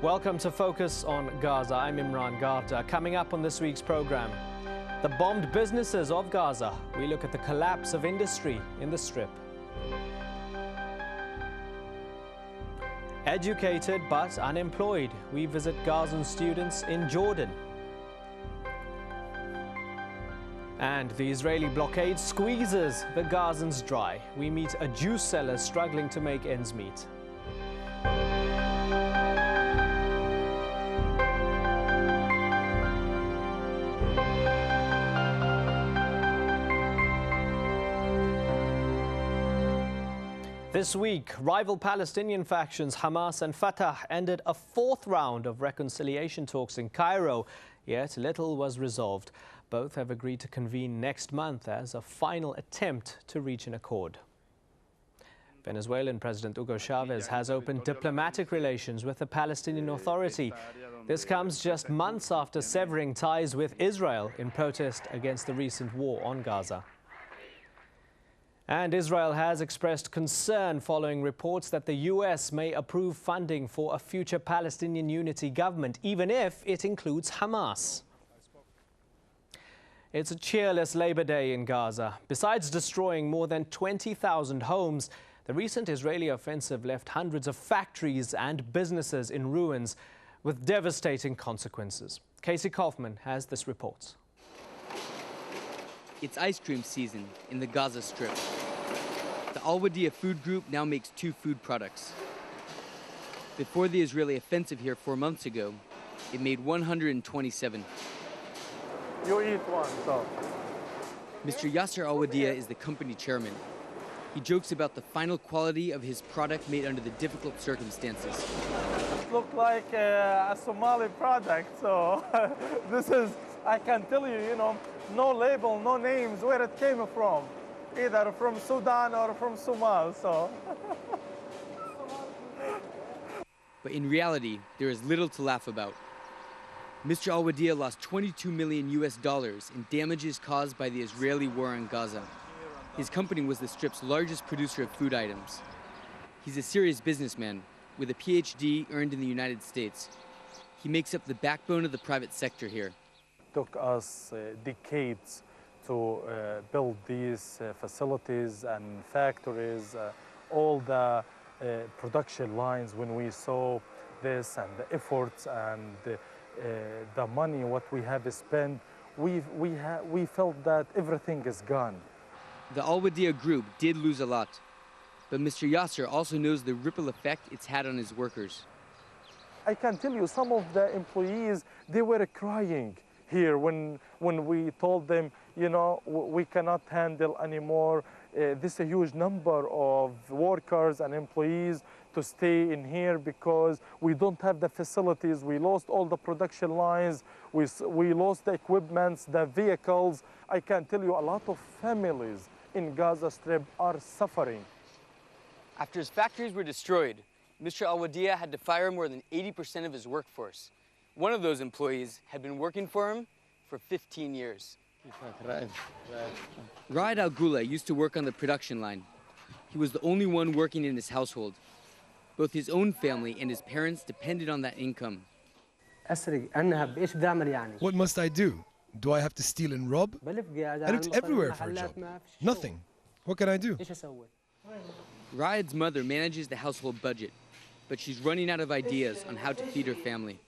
Welcome to Focus on Gaza. I'm Imran Garda. Coming up on this week's program, the bombed businesses of Gaza. We look at the collapse of industry in the Strip. Educated but unemployed. We visit Gazan students in Jordan. And the Israeli blockade squeezes the Gazans dry. We meet a juice seller struggling to make ends meet. This week, rival Palestinian factions Hamas and Fatah ended a fourth round of reconciliation talks in Cairo, yet little was resolved. Both have agreed to convene next month as a final attempt to reach an accord. Venezuelan President Hugo Chavez has opened diplomatic relations with the Palestinian Authority. This comes just months after severing ties with Israel in protest against the recent war on Gaza. And Israel has expressed concern following reports that the U.S. may approve funding for a future Palestinian unity government, even if it includes Hamas. It's a cheerless Labor Day in Gaza. Besides destroying more than 20,000 homes, the recent Israeli offensive left hundreds of factories and businesses in ruins with devastating consequences. Casey Kaufman has this report. It's ice cream season in the Gaza Strip. The Al-Wadiyah food group now makes 2 food products. Before the Israeli offensive here 4 months ago, it made 127. You eat one, so. Mr. Yasser Al-Wadiyah is the company chairman. He jokes about the final quality of his product made under the difficult circumstances. It looks like a Somali product, so this is, I can tell you, no label, no names, where it came from. Either from Sudan or from Somal, so. But in reality, there is little to laugh about. Mr. Al-Wadiyah lost $22 million in damages caused by the Israeli war on Gaza. His company was the Strip's largest producer of food items. He's a serious businessman with a PhD earned in the United States. He makes up the backbone of the private sector here. It took us decades to build these facilities and factories, all the production lines. When we saw this and the efforts and the money, what we have spent, we felt that everything is gone. The Al-Wadiyah group did lose a lot, but Mr. Yasser also knows the ripple effect it's had on his workers. I can tell you, some of the employees, they were crying here when we told them, we cannot handle anymore this huge number of workers and employees to stay in here because we don't have the facilities. We lost all the production lines. We lost the equipment, the vehicles. I can tell you a lot of families in Gaza Strip are suffering. After his factories were destroyed, Mr. Al-Wadiyah had to fire more than 80% of his workforce. One of those employees had been working for him for 15 years. Raed Al-Gula used to work on the production line. He was the only one working in his household. Both his own family and his parents depended on that income. What must I do? Do I have to steal and rob? I looked everywhere for a job. Nothing. What can I do? Raed's mother manages the household budget, but she's running out of ideas on how to feed her family.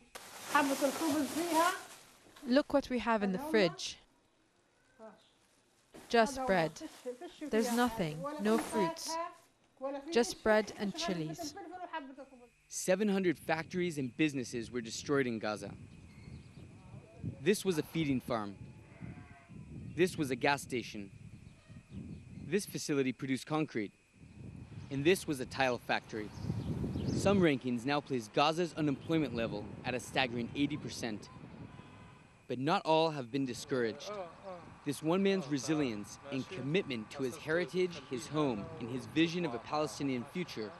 Look what we have in the fridge. Just bread. There's nothing, no fruits. Just bread and chilies. 700 factories and businesses were destroyed in Gaza. This was a feeding farm. This was a gas station. This facility produced concrete. And this was a tile factory. Some rankings now place Gaza's unemployment level at a staggering 80%. But not all have been discouraged. This one man's resilience and commitment to his heritage, his home, and his vision of a Palestinian future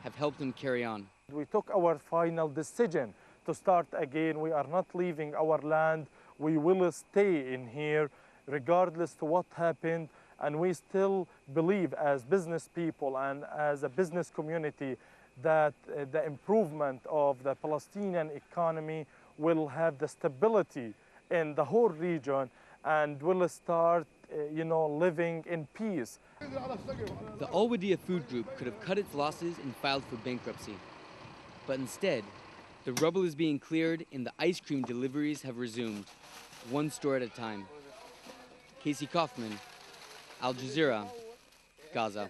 have helped him carry on. We took our final decision to start again. We are not leaving our land. We will stay in here regardless to what happened. And we still believe as business people and as a business community that the improvement of the Palestinian economy will have the stability in the whole region and will start, living in peace. The Al Wadiya Food Group could have cut its losses and filed for bankruptcy. But instead, the rubble is being cleared and the ice cream deliveries have resumed, one store at a time. Casey Kaufman, Al Jazeera, Gaza.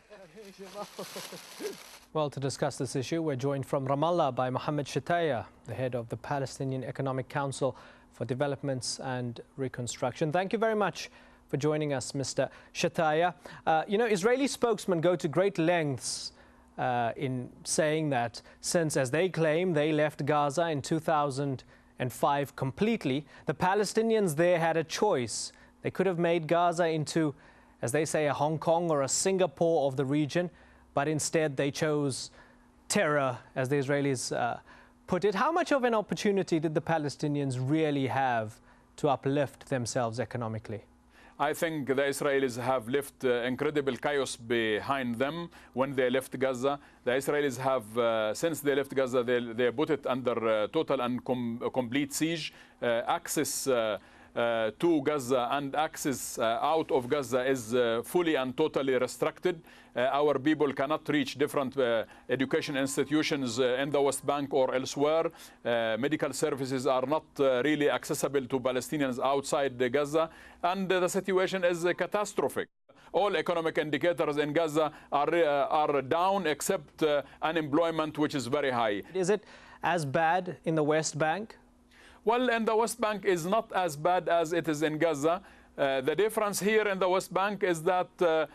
Well, to discuss this issue, we're joined from Ramallah by Mohammed Shataya, the head of the Palestinian Economic Council for Developments and Reconstruction. Thank you very much for joining us, Mr. Shataya. Israeli spokesmen go to great lengths in saying that since, as they claim, they left Gaza in 2005 completely, the Palestinians there had a choice. They could have made Gaza into, as they say, a Hong Kong or a Singapore of the region, but instead they chose terror, as the Israelis put it. How much of an opportunity did the Palestinians really have to uplift themselves economically? I think the Israelis have left incredible chaos behind them when they left Gaza. The Israelis have, since they left Gaza, they put it under total and complete siege. Access to Gaza and access out of Gaza is fully and totally restricted. Our people cannot reach different education institutions in the West Bank or elsewhere. Medical services are not really accessible to Palestinians outside Gaza, and the situation is catastrophic. All economic indicators in Gaza are down except unemployment, which is very high. Is it as bad in the West Bank? Well, in the West Bank is not as bad as it is in Gaza. The difference here in the West Bank is that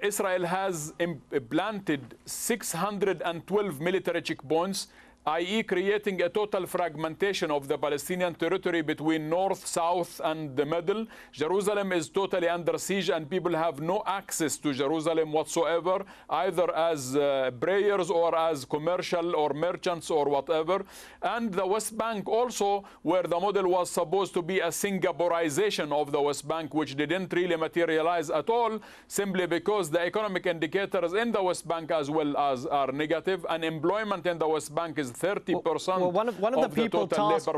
Israel has implanted 612 military checkpoints, i.e. creating a total fragmentation of the Palestinian territory between north, south, and the middle. Jerusalem is totally under siege, and people have no access to Jerusalem whatsoever, either as prayers or as commercial or merchants or whatever. And the West Bank also, where the model was supposed to be a Singaporeization of the West Bank, which didn't really materialize at all, simply because the economic indicators in the West Bank as well as are negative. Unemployment in the West Bank is 30%. Well, one of the people tasked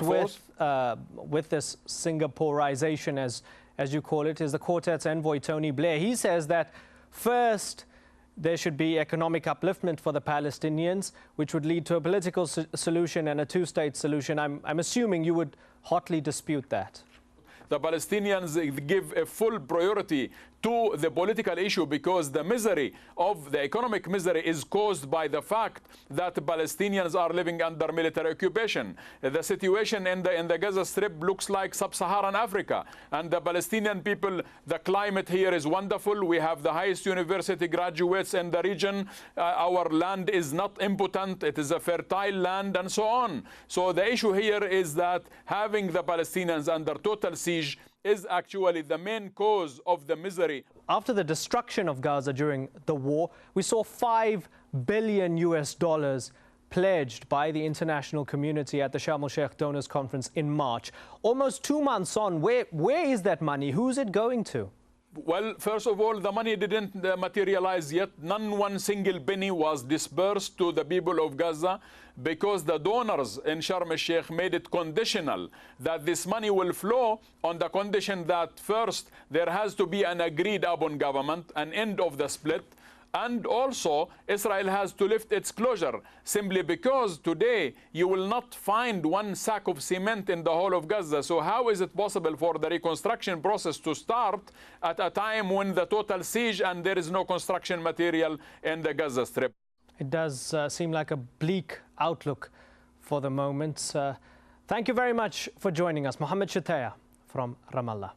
with this Singaporeization, as you call it, is the quartet's envoy, Tony Blair. He says that first there should be economic upliftment for the Palestinians, which would lead to a political solution and a two-state solution. I'm assuming you would hotly dispute that. The Palestinians give a full priority to the political issue because the misery of the economic misery is caused by the fact that Palestinians are living under military occupation. The situation in the Gaza Strip looks like sub-Saharan Africa, and the Palestinian people, the climate here is wonderful. We have the highest university graduates in the region. Our land is not impotent. It is a fertile land and so on. So the issue here is that having the Palestinians under total siege is actually the main cause of the misery. After the destruction of Gaza during the war, we saw $5 billion pledged by the international community at the Sharm el-Sheikh Donors Conference in March. Almost 2 months on, where is that money? Who's it going to? Well, first of all, the money didn't materialize yet. One single penny was disbursed to the people of Gaza because the donors in Sharm el-Sheikh made it conditional that this money will flow on the condition that first there has to be an agreed upon government, an end of the split, and also Israel has to lift its closure, simply because today you will not find one sack of cement in the whole of Gaza. So how is it possible for the reconstruction process to start at a time when the total siege and there is no construction material in the Gaza Strip? It does seem like a bleak outlook for the moment. Thank you very much for joining us. Mohammed Shataya from Ramallah.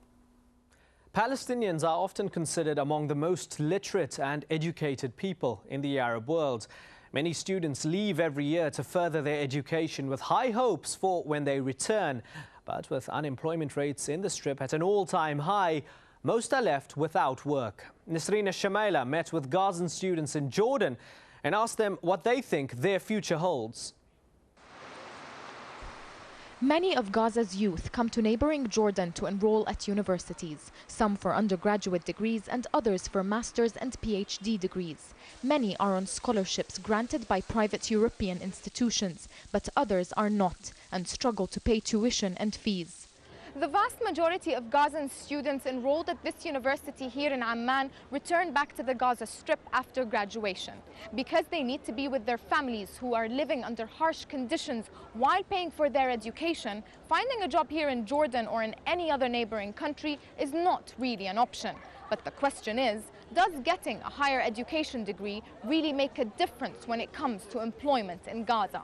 Palestinians are often considered among the most literate and educated people in the Arab world. Many students leave every year to further their education with high hopes for when they return. But with unemployment rates in the Strip at an all-time high, most are left without work. Nisreen Shamaila met with Gazan students in Jordan and asked them what they think their future holds. Many of Gaza's youth come to neighboring Jordan to enroll at universities, some for undergraduate degrees and others for master's and PhD degrees. Many are on scholarships granted by private European institutions, but others are not and struggle to pay tuition and fees. The vast majority of Gazan students enrolled at this university here in Amman return back to the Gaza Strip after graduation. Because they need to be with their families who are living under harsh conditions while paying for their education, finding a job here in Jordan or in any other neighboring country is not really an option. But the question is, does getting a higher education degree really make a difference when it comes to employment in Gaza?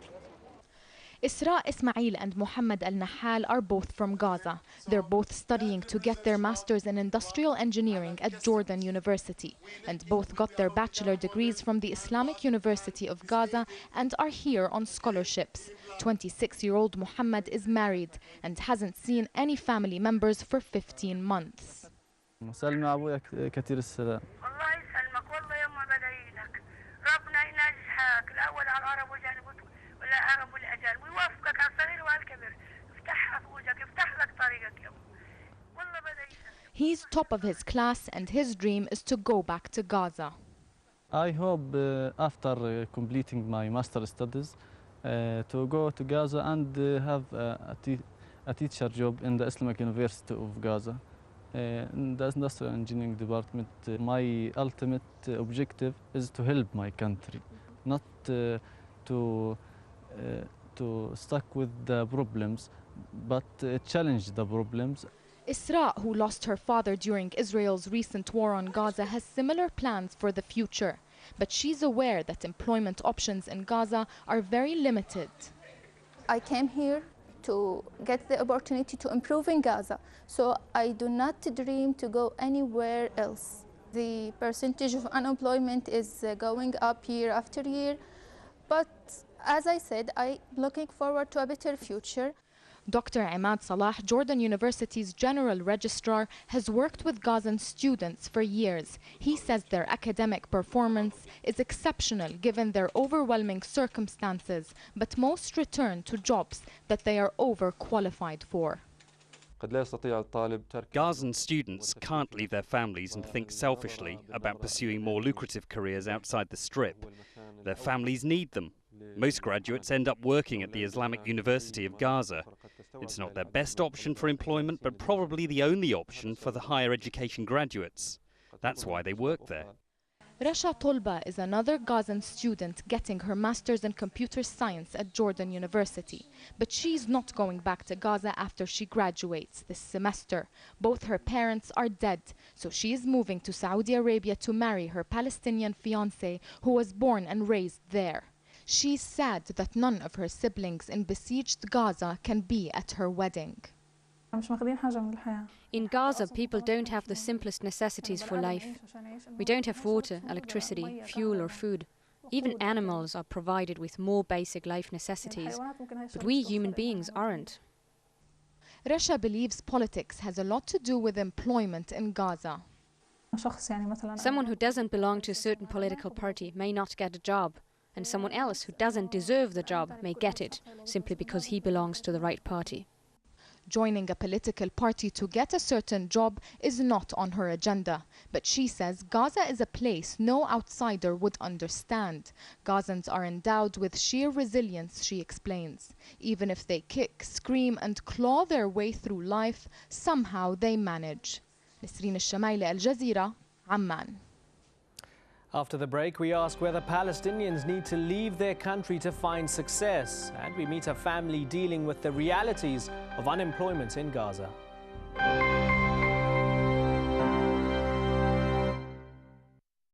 Isra Ismail and Muhammad Al-Nahal are both from Gaza. They're both studying to get their masters in industrial engineering at Jordan University, and both got their bachelor degrees from the Islamic University of Gaza and are here on scholarships. 26-year-old Muhammad is married and hasn't seen any family members for 15 months. He's top of his class and his dream is to go back to Gaza. I hope after completing my master's studies to go to Gaza and have a teacher job in the Islamic University of Gaza in the industrial engineering department. My ultimate objective is to help my country, not to stuck with the problems, but challenge the problems. Isra, who lost her father during Israel's recent war on Gaza, has similar plans for the future. But she's aware that employment options in Gaza are very limited. I came here to get the opportunity to improve in Gaza, so I do not dream to go anywhere else. The percentage of unemployment is going up year after year, but as I said, I'm looking forward to a better future. Dr. Imad Salah, Jordan University's general registrar, has worked with Gazan students for years. He says their academic performance is exceptional given their overwhelming circumstances, but most return to jobs that they are overqualified for. Gazan students can't leave their families and think selfishly about pursuing more lucrative careers outside the Strip. Their families need them. Most graduates end up working at the Islamic University of Gaza. It's not their best option for employment, but probably the only option for the higher education graduates. That's why they work there. Rasha Tolba is another Gazan student getting her master's in computer science at Jordan University. But she's not going back to Gaza after she graduates this semester. Both her parents are dead, so she is moving to Saudi Arabia to marry her Palestinian fiancé, who was born and raised there. She's sad that none of her siblings in besieged Gaza can be at her wedding. In Gaza, people don't have the simplest necessities for life. We don't have water, electricity, fuel or food. Even animals are provided with more basic life necessities, but we human beings aren't. Rasha believes politics has a lot to do with employment in Gaza. Someone who doesn't belong to a certain political party may not get a job, and someone else who doesn't deserve the job may get it, simply because he belongs to the right party. Joining a political party to get a certain job is not on her agenda, but she says Gaza is a place no outsider would understand. Gazans are endowed with sheer resilience, she explains. Even if they kick, scream and claw their way through life, somehow they manage. Nisreen Al-Shamaili, Al Jazeera, Amman. After the break, we ask whether Palestinians need to leave their country to find success. And we meet a family dealing with the realities of unemployment in Gaza.